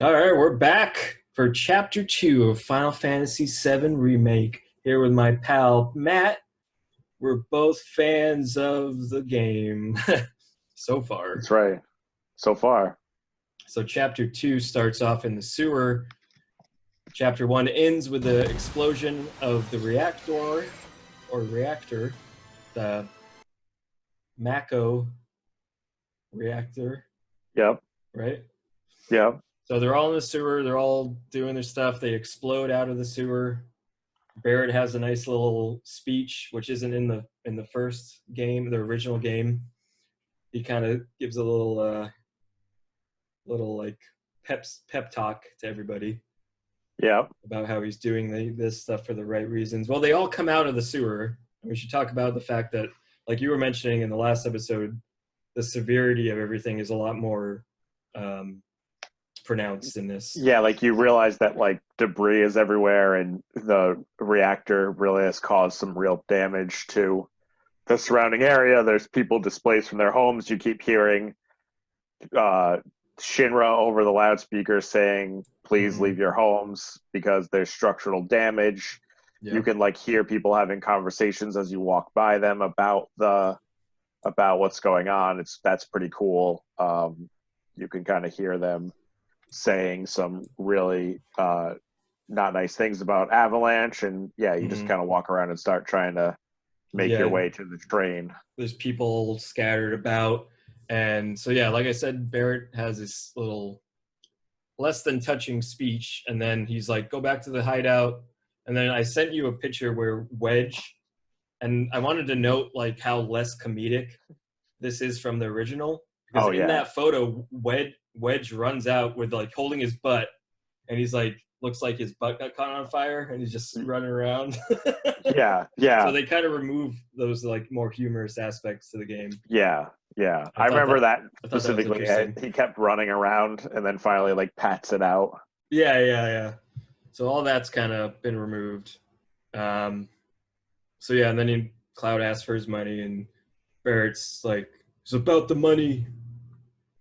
All right, we're back for Chapter 2 of Final Fantasy VII Remake. Here with my pal Matt. We're both fans of the game so far. That's right. So far. So, Chapter 2 starts off in the sewer. Chapter 1 ends with the explosion of the reactor, the Mako reactor, Yep. right? Yep. So, they're all in the sewer, they're all doing their stuff. They explode out of the sewer. Barrett has a nice little speech, which isn't in the first game, the original game. He kind of gives a little like pep talk to everybody Yep. about how he's doing this stuff for the right reasons. Well, they all come out of the sewer. We should talk about the fact that, like you were mentioning in the last episode, the severity of everything is a lot more pronounced in this. Yeah, like you realize that like debris is everywhere and the reactor really has caused some real damage to the surrounding area. There's people displaced from their homes. You keep hearing uh Shinra over the loudspeaker saying, please Mm-hmm. leave your homes because there's structural damage. You Yeah. can like hear people having conversations as you walk by them about what's going on. That's pretty cool. You can kind of hear them saying some really not nice things about Avalanche, and yeah, you just Mm-hmm. kind of walk around and start trying to make your Yeah. way to the train. There's people scattered about. And so, yeah, like I said, Barrett has this little less than touching speech. And then he's like, go back to the hideout. And then I sent you a picture where Wedge, and I wanted to note like how less comedic this is from the original. Because Oh in yeah, that photo, Wedge runs out with like holding his butt, and he's like, looks like his butt got caught on fire, and he's just running around. yeah, So yeah, they kind of remove those like more humorous aspects to the game. yeah, yeah. I I thought remember that that I thought that was specifically. interesting. He kept running around and then finally like pats it out. Yeah, yeah, yeah. So all that's kind of been removed. Um, so yeah, and then Cloud asks for his money, and Barrett's like, "It's about the money.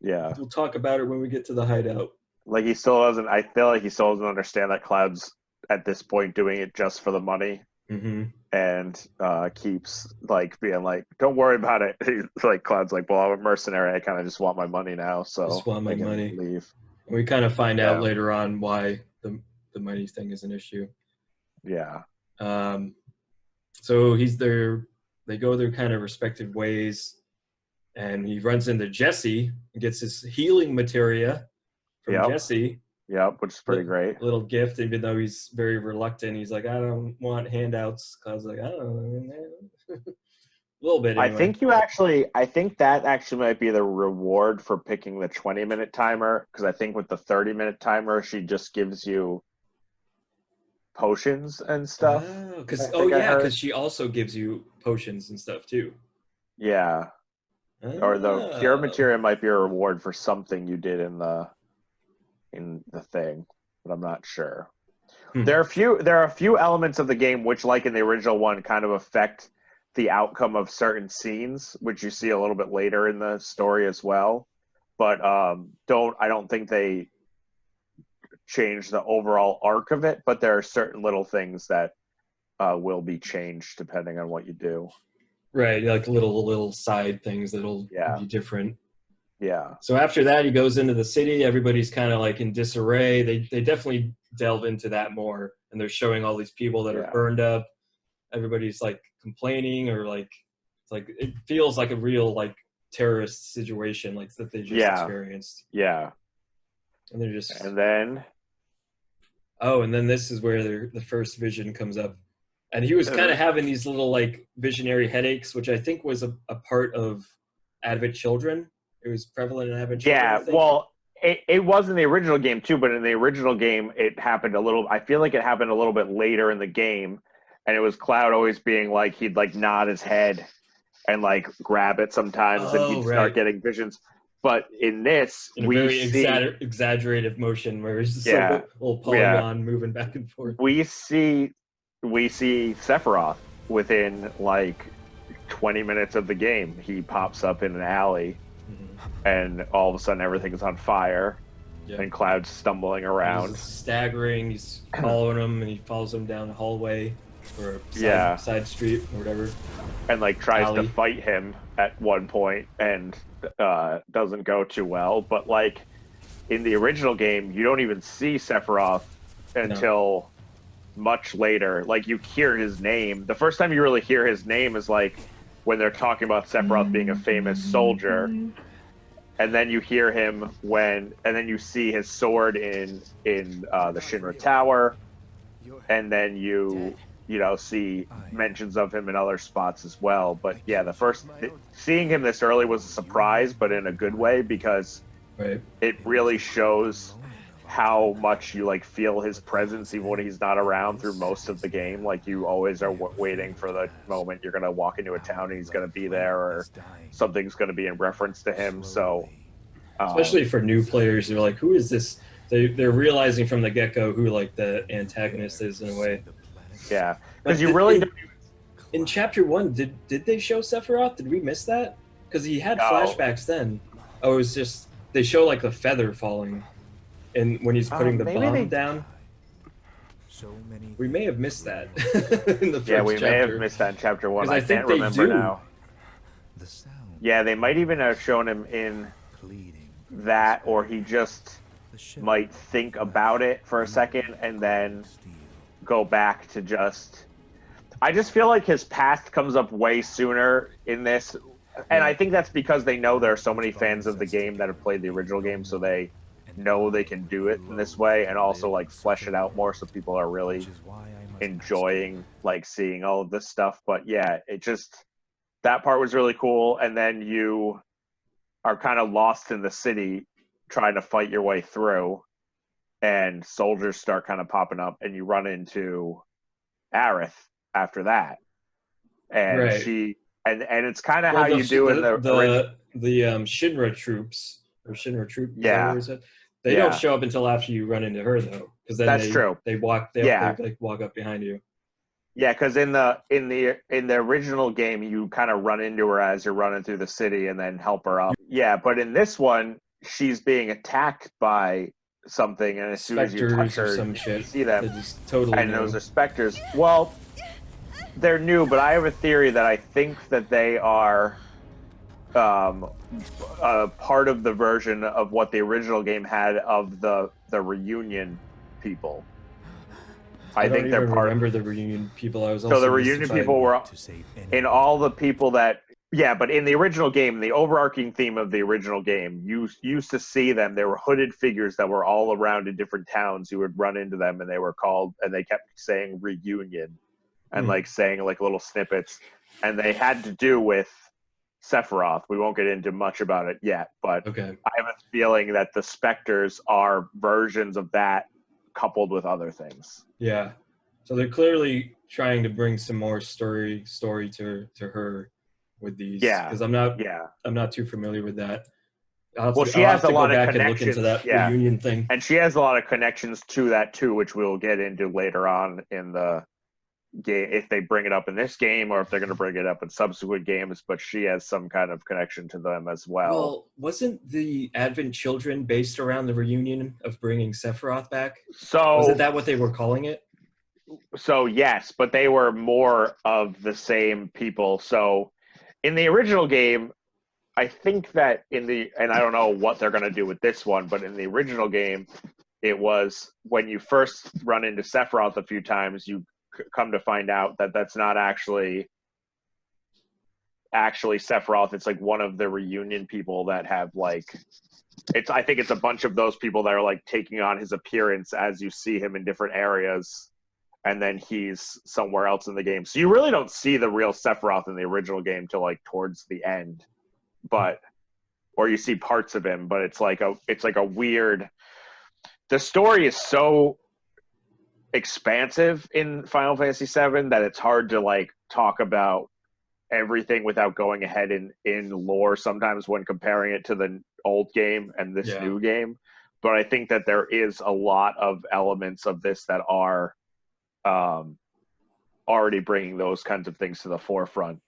Yeah, We'll talk about it when we get to the hideout." like he still doesn't. I feel like he still doesn't understand that Cloud's at this point doing it just for the money. Mm-hmm. And keeps like being like, "Don't worry about it." He's like, Cloud's like, "Well, I'm a mercenary. I kind of just want my money now, Just so want I my can money. leave." And we kind of find out Yeah, later on why the money thing is an issue. yeah, Um, so he's there. They go their kind of respective ways, and he runs into Jesse and gets his healing materia from yep, Jesse. yep, which is pretty great. Little gift, even though he's very reluctant. He's like, I don't want handouts. Cause like, I don't know, a little bit anyway. I think that actually might be the reward for picking the 20-minute timer because I think with the 30-minute timer, she just gives you potions and stuff. Oh, I cause think I yeah, heard. cause she also gives you potions and stuff too. Yeah, or the cure Oh, materia might be a reward for something you did in the thing, but I'm not sure. hmm. There are a few elements of the game which, like in the original one, kind of affect the outcome of certain scenes, which you see a little bit later in the story as well. But don't I don't think they change the overall arc of it. But there are certain little things that will be changed depending on what you do. Right, like little side things that'll Yeah, be different. yeah, So after that, he goes into the city. Everybody's kind of like in disarray. They definitely delve into that more, and they're showing all these people that are yeah, burned up. Everybody's like complaining, or like it's like it feels like a real like terrorist situation like that they just yeah, experienced, yeah. and they're just And then and then this is where the first vision comes up, and he was kind of uh, having these little like visionary headaches, which I think was a part of Advent Children. It was prevalent in Advent Children, I yeah, think. well, it was in the original game too, but in the original game, it happened a little. I feel like it happened a little bit later in the game, and it was Cloud always being like he'd like nod his head and like grab it sometimes, and Oh, he'd start right. getting visions. But in this, In a very exaggerated motion where it's just like a yeah, little yeah, polygon moving back and forth. we see we see Sephiroth within like 20 minutes of the game. He pops up in an alley, Mhm. and all of a sudden everything's on fire. Yeah. and Cloud's stumbling around. He's staggering. He's following him, and he follows him down the hallway or a Yeah. side street or whatever. And like tries Alley. to fight him at one point and doesn't go too well. But like in the original game, you don't even see Sephiroth until much later. Like you hear his name. The first time you really hear his name is like when they're talking about Sephiroth being a famous soldier. And then you hear him and then you see his sword in the Shinra Tower. And then you see mentions of him in other spots as well. But yeah, seeing him this early was a surprise, but in a good way, because it really shows how much you like feel his presence even when he's not around through most of the game. Like you always are waiting for the moment you're going to walk into a town and he's going to be there, or something's going to be in reference to him. So especially for new players, they're like, who is this? They're realizing from the get-go who like the antagonist is in a way. Yeah, because you really in chapter 1, did they show Sephiroth? Did we miss that? Because he had flashbacks then. Oh, it was just they show like the feather falling, and when he's putting the bomb down. We may have missed that in the first Yeah, we chapter. may have missed that in chapter 1. I can't remember now. Yeah, they might even have shown him in that, or he just might think about it for a second and then go back to just... I just feel like his past comes up way sooner in this, and I think that's because they know there are so many fans of the game that have played the original game, so they know they can do it in this way, and also like flesh it out more so people are really enjoying like seeing all of this stuff. But yeah, it just, that part was really cool. And then you are kind of lost in the city trying to fight your way through, and soldiers start kind of popping up, and you run into Aerith after that, and she and it's kind of how you do in the Shinra troops or Shinra troop. They don't show up until after you run into her though, because then that's true. They walk up behind you. Yeah, because in the original game, you kind of run into her as you're running through the city and then help her up. Yeah, but in this one, she's being attacked by something, and as soon as you touch her, you see them. And those are specters. Well, they're new, but I have a theory that I think that they are a part of the version of what the original game had of the reunion people. I think they're part. Remember the reunion people? I was also so the reunion people were in all the people that. Yeah, but in the original game, the overarching theme of the original game, you used to see them. They were hooded figures that were all around in different towns. You would run into them, and they were called, and they kept saying reunion, and like saying like little snippets, and they had to do with Sephiroth. We won't get into much about it yet, but I have a feeling that the specters are versions of that coupled with other things. Yeah, so they're clearly trying to bring some more story to her with these. Because I'm not too familiar with that. She has a lot of connections. And look into that reunion thing, and she has a lot of connections to that too, which we'll get into later on in the game if they bring it up in this game or if they're going to bring it up in subsequent games. But she has some kind of connection to them as well. Well, wasn't the Advent Children based around the reunion of bringing Sephiroth back? So wasn't that what they were calling it? So yes, but they were more of the same people. So in the original game, I think that and I don't know what they're going to do with this one, but in the original game, it was when you first run into Sephiroth a few times, you come to find out that that's not actually Sephiroth. It's like one of the reunion people that have like, I think it's a bunch of those people that are like taking on his appearance as you see him in different areas. And then he's somewhere else in the game. So you really don't see the real Sephiroth in the original game till like towards the end. Or you see parts of him, but it's like a weird, the story is so expansive in Final Fantasy VII that it's hard to like talk about everything without going ahead in lore sometimes when comparing it to the old game and this new game. But I think that there is a lot of elements of this that are already bringing those kinds of things to the forefront.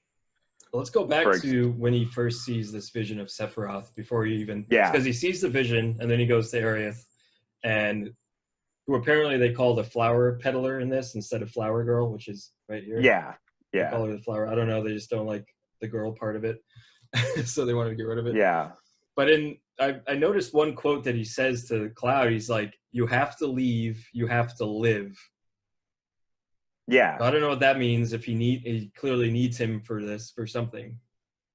Well, let's go back to when he first sees this vision of Sephiroth before he even... because he sees the vision and then he goes to Aerith and who apparently they call the flower peddler in this instead of flower girl, which is right here. Yeah, They yeah, call her the flower. I don't know. They just don't like the girl part of it, so they wanted to get rid of it. yeah, But I noticed one quote that he says to Cloud. He's like, "You have to leave. You have to live." yeah. So I don't know what that means. If he clearly needs him for this for something.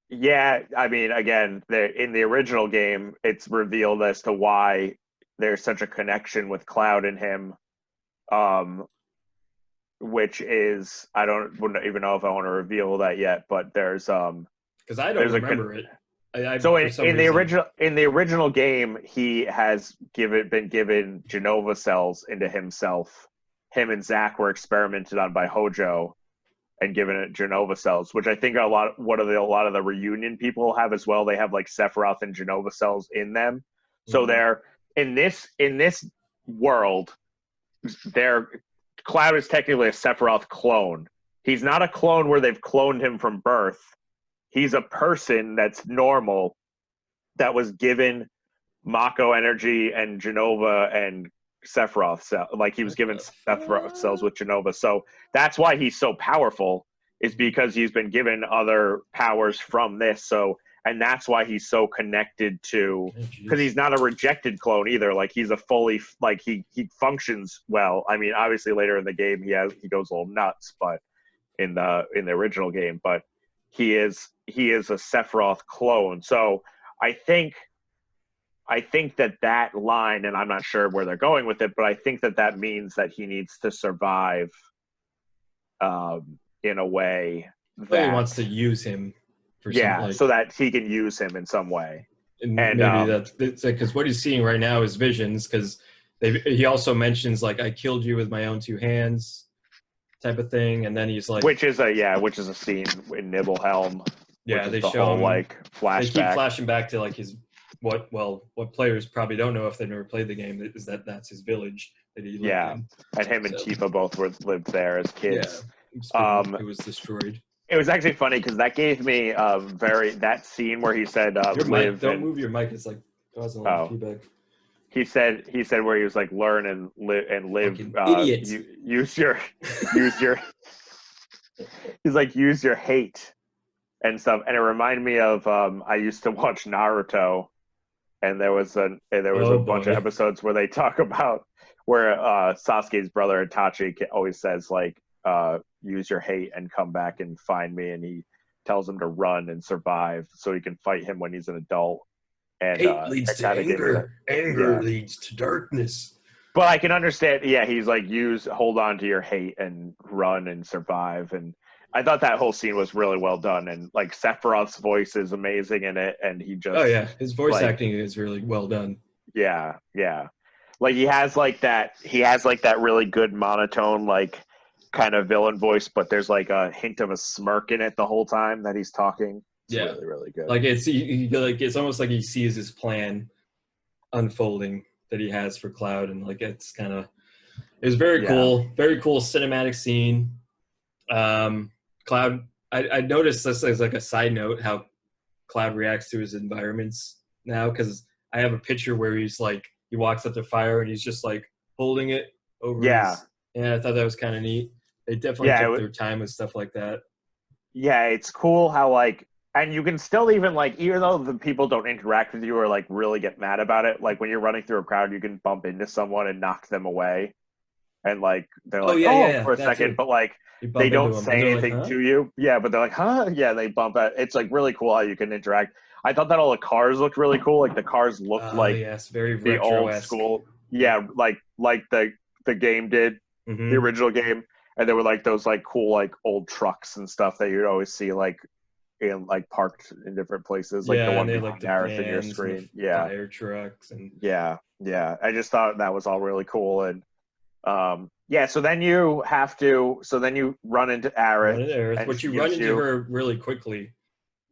Yeah, I mean, again, in the original game, it's revealed as to why there's such a connection with Cloud and him, which is wouldn't even know if I want to reveal that yet, but Because I don't there's a remember it. I so for some in reason. the original game, he has been given Genova cells into himself. Him and Zack were experimented on by Hojo and given it Genova cells, which I think a lot of the reunion people have as well. They have like Sephiroth and Genova cells in them. So they're in this world, their Cloud is technically a Sephiroth clone. He's not a clone where they've cloned him from birth. He's a person that's normal that was given Mako energy and Genova and Sephiroth cell. Like he was given Sephiroth cells with Genova. So that's why he's so powerful, is because he's been given other powers from this. So, and that's why he's so connected to, because he's not a rejected clone either. Like he's a fully, like he functions well. I mean, obviously later in the game he goes a little nuts, but in the original game, but he is a Sephiroth clone. So I think that line, and I'm not sure where they're going with it, but I think that means that he needs to survive in a way that He wants to use him for something. so that he can use him in some way. And maybe that's because what he's seeing right now is visions. Because he also mentions like I killed you with my own two hands, type of thing, and then he's like, which is a scene in Nibelhelm. Yeah, they the show whole him, like flashback. They keep flashing back to like his what players probably don't know if they've never played the game is that's his village that he lived in. And him and Tifa both lived there as kids. Yeah, it was destroyed. It was actually funny because that gave me that scene where he said, don't move your mic. It's like causing a lot of feedback. He said where he was like, learn and live. Idiot. Use your. He's like, use your hate and stuff. And it reminded me of I used to watch Naruto, and there was a bunch of episodes where they talk about where Sasuke's brother Itachi always says like, use your hate and come back and find me, and he tells him to run and survive so he can fight him when he's an adult. And hate leads to anger. Anger leads to darkness. But I can understand. Yeah, he's like, hold on to your hate and run and survive. And I thought that whole scene was really well done. And like Sephiroth's voice is amazing in it, and he just his voice acting is really well done. Yeah. Like he has that really good monotone, like kind of villain voice, but there's like a hint of a smirk in it the whole time that he's talking. It's really, really good. Like it's almost like he sees his plan unfolding that he has for Cloud, and like it was very cool cinematic scene. Cloud, I noticed this as like a side note how Cloud reacts to his environments now, because I have a picture where he walks up to fire and he's just like holding it over I thought that was kind of neat. They definitely took their time with stuff like that. Yeah, it's cool how and you can still even even though the people don't interact with you or really get mad about it, like when you're running through a crowd, you can bump into someone and knock them away, and they're for a second, but they don't say anything to you. Yeah, but they're like, huh? Yeah, they bump it. It's really cool how you can interact. I thought that all the cars looked really cool. Like the cars looked very the old school. Yeah, like the game did, the original game, and there were those cool old trucks and stuff that you'd always see in parked in different places, like the one behind Gareth in your screen. Fire trucks and yeah. I just thought that was all really cool. And so then you run into Aerith, but you run into her really quickly.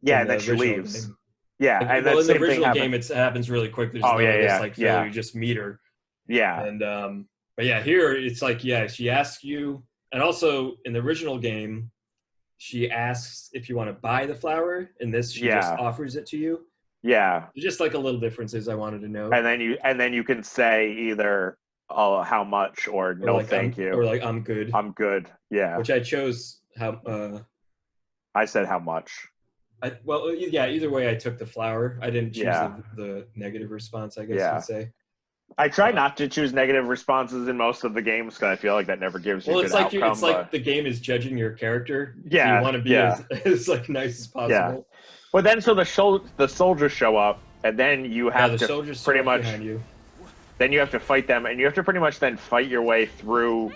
Yeah, and then she leaves. Game. Yeah, and then in the original game it happens really quick. There's you just meet her. Yeah. And but here it's she asks you, and also in the original game she asks if you want to buy the flower, and this she just offers it to you. Yeah. Just like a little differences I wanted to know. And then you can say either how much or no like thank you. Or like I'm good. I'm good. Yeah. Which I chose how I said how much. Well, yeah, either way I took the flower. I didn't choose Yeah. the negative response, I guess you could say. I try not to choose negative responses in most of the games because I feel like that never gives you a good outcome. It's like the game is judging your character. Yeah, so you want to be yeah. as like nice as possible. But then so the soldiers show up, and then you have to pretty much behind you. Then you have to fight them, and you have to pretty much then fight your way through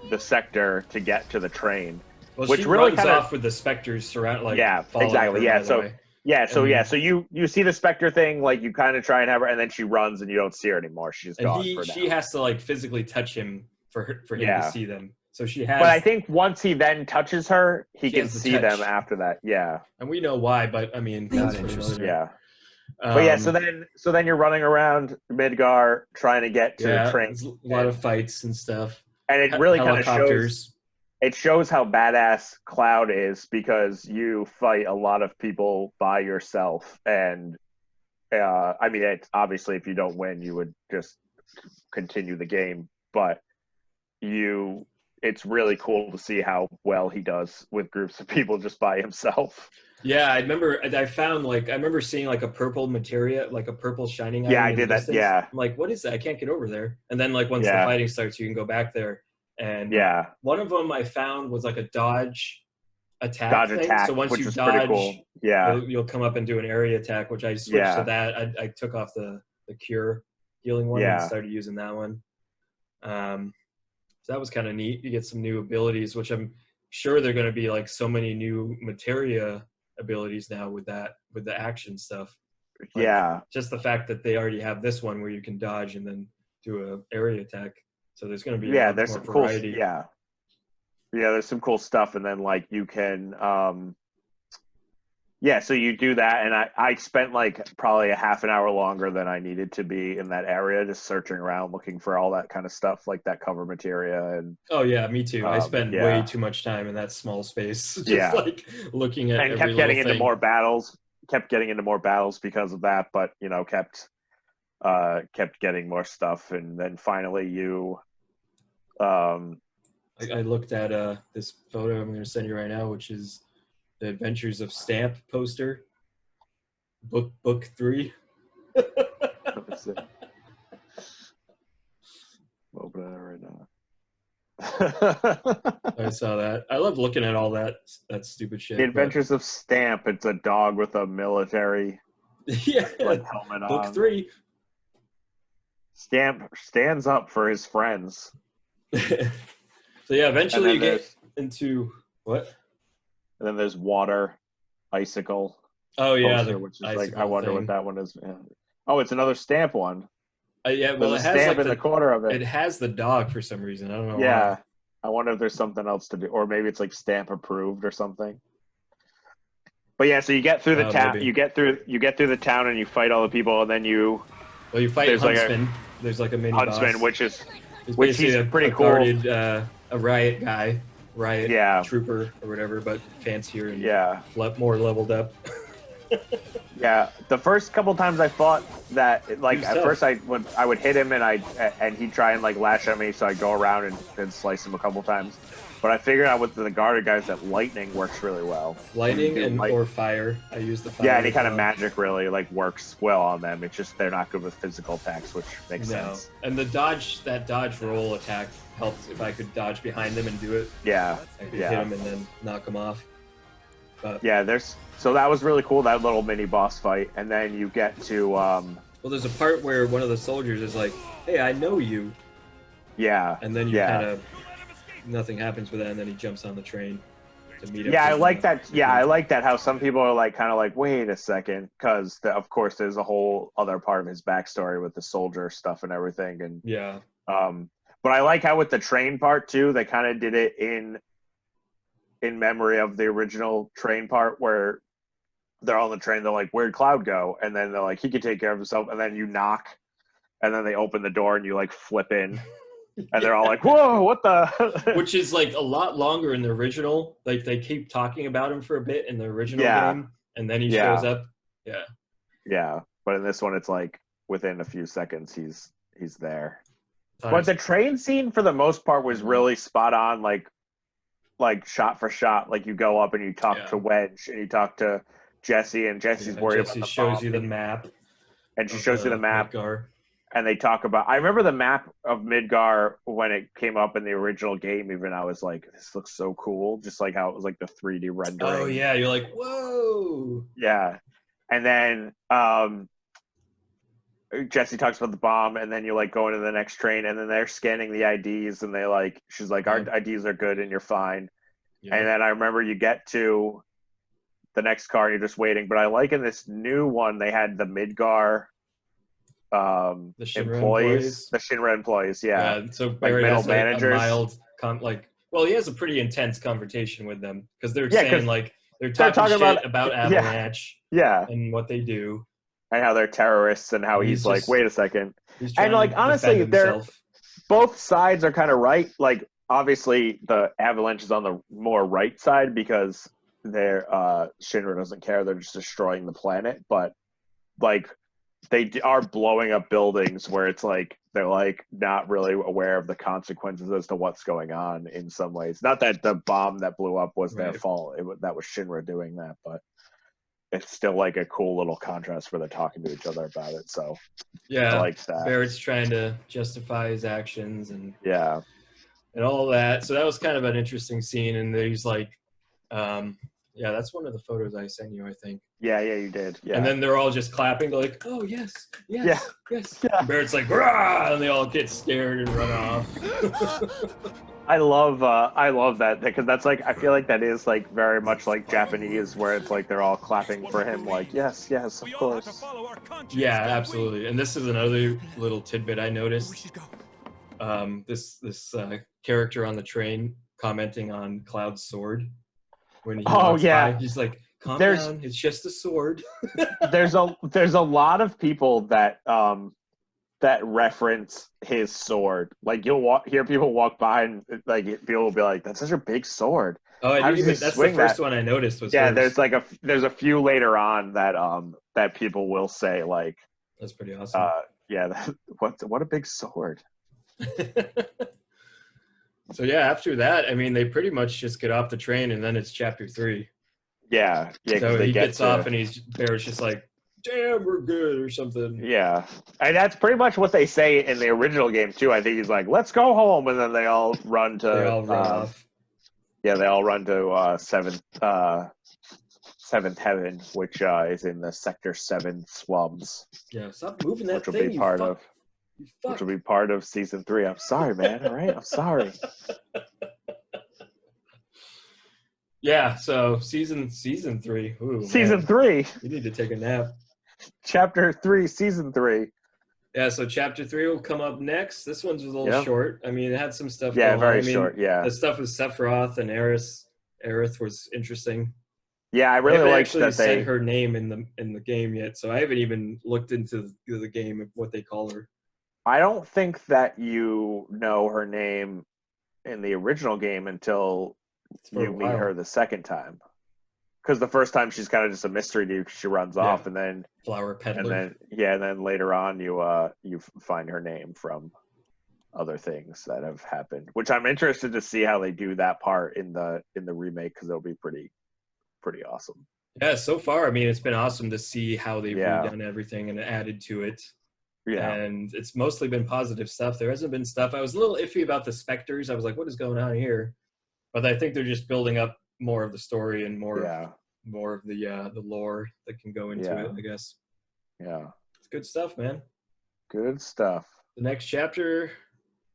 the sector to get to the train. Well, which she really runs off with the specters surround, like exactly. Her, So you see the specter thing, like you kind of try and have her, and then she runs, and you don't see her anymore. She's gone. She has to like physically touch him for him to see them. So she has. But I think once he then touches her, he can see them after that. Yeah. And we know why, but I mean, Not interesting. Yeah. But yeah, so then you're running around Midgar trying to get to the train. A lot of fights and stuff. And it really kind of shows how badass Cloud is because you fight a lot of people by yourself. And I mean, it's obviously if you don't win, you would just continue the game. But it's really cool to see how well he does with groups of people just by himself. Yeah, I remember seeing like a purple materia, like a purple shining item. Yeah, I did that. Distance. Yeah. I'm like, what is that? I can't get over there. And then like once the fighting starts, you can go back there. And one of them I found was like a dodge attack thing. So once you dodge, cool. You'll come up and do an area attack, which I switched to that. I took off the cure healing one and started using that one. So that was kind of neat. You get some new abilities, which I'm sure they're going to be like so many new materia abilities now with the action stuff. Like, just the fact that they already have this one where you can dodge and then do a area attack. So there's going to be there's some variety. Cool, there's some cool stuff, and then like you can so you do that, and I spent like probably a half an hour longer than I needed to be in that area, just searching around looking for all that kind of stuff, like that cover materia. And oh yeah, me too. I spent way too much time in that small space, just like looking at and kept getting into more battles. Kept getting into more battles because of that, but kept getting more stuff, and then finally you. I looked at this photo I'm going to send you right now, which is the Adventures of Stamp poster, book 3. Open it right now. I saw that. I love looking at all that stupid shit. The Adventures of Stamp. It's a dog with a military helmet on. Book 3. Stamp stands up for his friends. So yeah, eventually you get into what? And then there's water, icicle. Oh yeah, which is like I wonder what that one is. Yeah. Oh, it's another Stamp one. Yeah, well, it has Stamp like in the corner of it. It has the dog for some reason. I don't know. Yeah, why. I wonder if there's something else to do, or maybe it's like Stamp approved or something. But yeah, so you get through the town. You get through the town, and you fight all the people, and then you. Well, you fight Huntsman. There's like a mini Huntsman, boss. which he's pretty cool. Guarded, a riot guy, trooper or whatever, but fancier and more leveled up. Yeah, the first couple times I fought that, like at first I would hit him and he'd try and like lash at me, so I'd go around and slice him a couple times. But I figured out with the guarded guys that lightning works really well. Lightning or fire. I use the fire. Yeah, any kind of magic really like works well on them. It's just they're not good with physical attacks, which makes sense. And the dodge roll attack helps if I could dodge behind them and do it. Yeah. I could hit him and then knock him off. But, so that was really cool, that little mini boss fight, and then you get to well, there's a part where one of the soldiers is like, "Hey, I know you." Yeah. And then you kind of nothing happens with that, and then he jumps on the train to meet up. Yeah, I like that. Yeah, I like that. How some people are like, kind of like, wait a second, because of course there's a whole other part of his backstory with the soldier stuff and everything, and but I like how with the train part too, they kind of did it in memory of the original train part where they're on the train. They're like, "Where'd Cloud go?" And then they're like, "He could take care of himself." And then you knock, and then they open the door and you like flip in. And they're all like, "Whoa, what the?" Which is like a lot longer in the original. Like they keep talking about him for a bit in the original game, and then he shows up. Yeah, but in this one, it's like within a few seconds, he's there. But Times. the train scene, for the most part, was really spot on. Like shot for shot. Like you go up and you talk to Wedge and you talk to Jesse, and Jesse's worried Jesse about the shows bomb, you the map and she of shows you the the map. Midgar. And they talk about. I remember the map of Midgar when it came up in the original game. Even I was like, "This looks so cool!" Just like how it was like the 3D rendering. Oh yeah, you're like, whoa. Yeah, and then Jesse talks about the bomb, and then you like go into the next train, and then they're scanning the IDs, and they like she's like, "Our IDs are good, and you're fine." Yep. And then I remember you get to the next car, and you're just waiting. But I like in this new one, they had the Midgar the Shinra employees, the Shinra employees, yeah. So Like Barry middle has managers. a mild, well, he has a pretty intense confrontation with them because they're saying like they're talking shit about Avalanche, and what they do, and how they're terrorists, and how he's like, wait a second, and like honestly, they're both sides are kind of right. Like obviously, the Avalanche is on the more right side because they're Shinra doesn't care; they're just destroying the planet, but like they are blowing up buildings where it's like they're like not really aware of the consequences as to what's going on in some ways. Not that the bomb that blew up was their fault; that was Shinra doing that, but it's still like a cool little contrast where they're talking to each other about it. So yeah, I like that. Barrett's trying to justify his actions and all that. So that was kind of an interesting scene. And he's like, yeah, that's one of the photos I sent you, I think. Yeah, you did. Yeah. And then they're all just clapping. They're like, oh, yes. Yeah. And Barrett's like, rah! And they all get scared and run off. I love that because that's like, I feel like that is like very much like Japanese where it's like they're all clapping for him like, yes, of course. Yeah, absolutely. And this is another little tidbit I noticed. This character on the train commenting on Cloud's sword when he walks by. He's like, calm down, it's just a sword. there's a lot of people that that reference his sword. Like you'll hear people walk by and like people will be like, "That's such a big sword." Oh, I didn't even. That's the first one I noticed was. Yeah, hers. There's a few later on that that people will say like. That's pretty awesome. What a big sword. So yeah, after that, I mean, they pretty much just get off the train, and then it's chapter 3. Yeah. So he gets off, and Barrett's just like, "Damn, we're good," or something. Yeah, and that's pretty much what they say in the original game too. I think he's like, "Let's go home," and then they all run to. They all run off. Yeah, they all run to Seventh Heaven, which is in the Sector 7 slums. Yeah, stop moving that thing. Which will be part of season 3. I'm sorry, man. All right, I'm sorry. Yeah, so season 3. Ooh, season 3. You need to take a nap. Chapter 3, season 3. Yeah, so chapter 3 will come up next. This one's a little short. I mean, it had some stuff. Yeah, very short. Yeah, the stuff with Sephiroth and Aerith was interesting. Yeah, I really liked that they said her name in the game yet, so I haven't even looked into the game of what they call her. I don't think that you know her name in the original game until you meet her the second time. Because the first time she's kind of just a mystery to you because she runs off, and then flower peddler. And then later on you find her name from other things that have happened. Which I'm interested to see how they do that part in the remake because it'll be pretty awesome. Yeah, so far, I mean, it's been awesome to see how they've redone everything and added to it. Yeah. And it's mostly been positive stuff. There hasn't been stuff. I was a little iffy about the specters. I was like, what is going on here? But I think they're just building up more of the story and more of the lore that can go into it, I guess. Yeah. It's good stuff, man. Good stuff. The next chapter,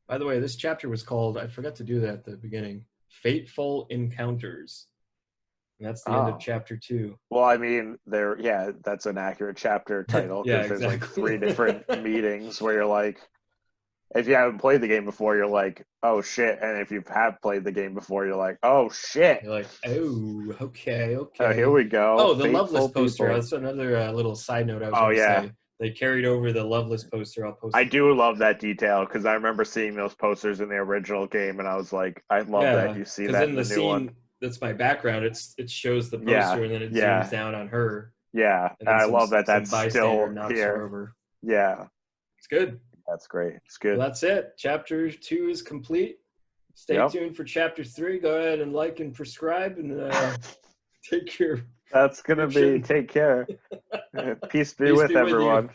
by the way, this chapter was called, I forgot to do that at the beginning, Fateful Encounters. And that's the end of chapter 2. Well, I mean, that's an accurate chapter title because there's like 3 different meetings where you're like, if you haven't played the game before, you're like, oh shit, and if you have played the game before, you're like, oh shit. You're like, oh, okay. Oh, here we go. Oh, the Loveless poster. That's another little side note I was going to say. They carried over the Loveless poster. I'll post. I do love that detail because I remember seeing those posters in the original game, and I was like, I love that you see that in the new one. That's my background. It shows the poster and then it zooms down on her. Yeah, and and then I love that some that's bystander still knocks her here. over. Yeah, It's good. that's great. It's Well, good. that's it. Chapter 2 is complete. Stay Yep. tuned for Chapter 3. Go ahead and like and prescribe, and take your That's gonna be prediction. take care. Peace be Peace with be with you. everyone.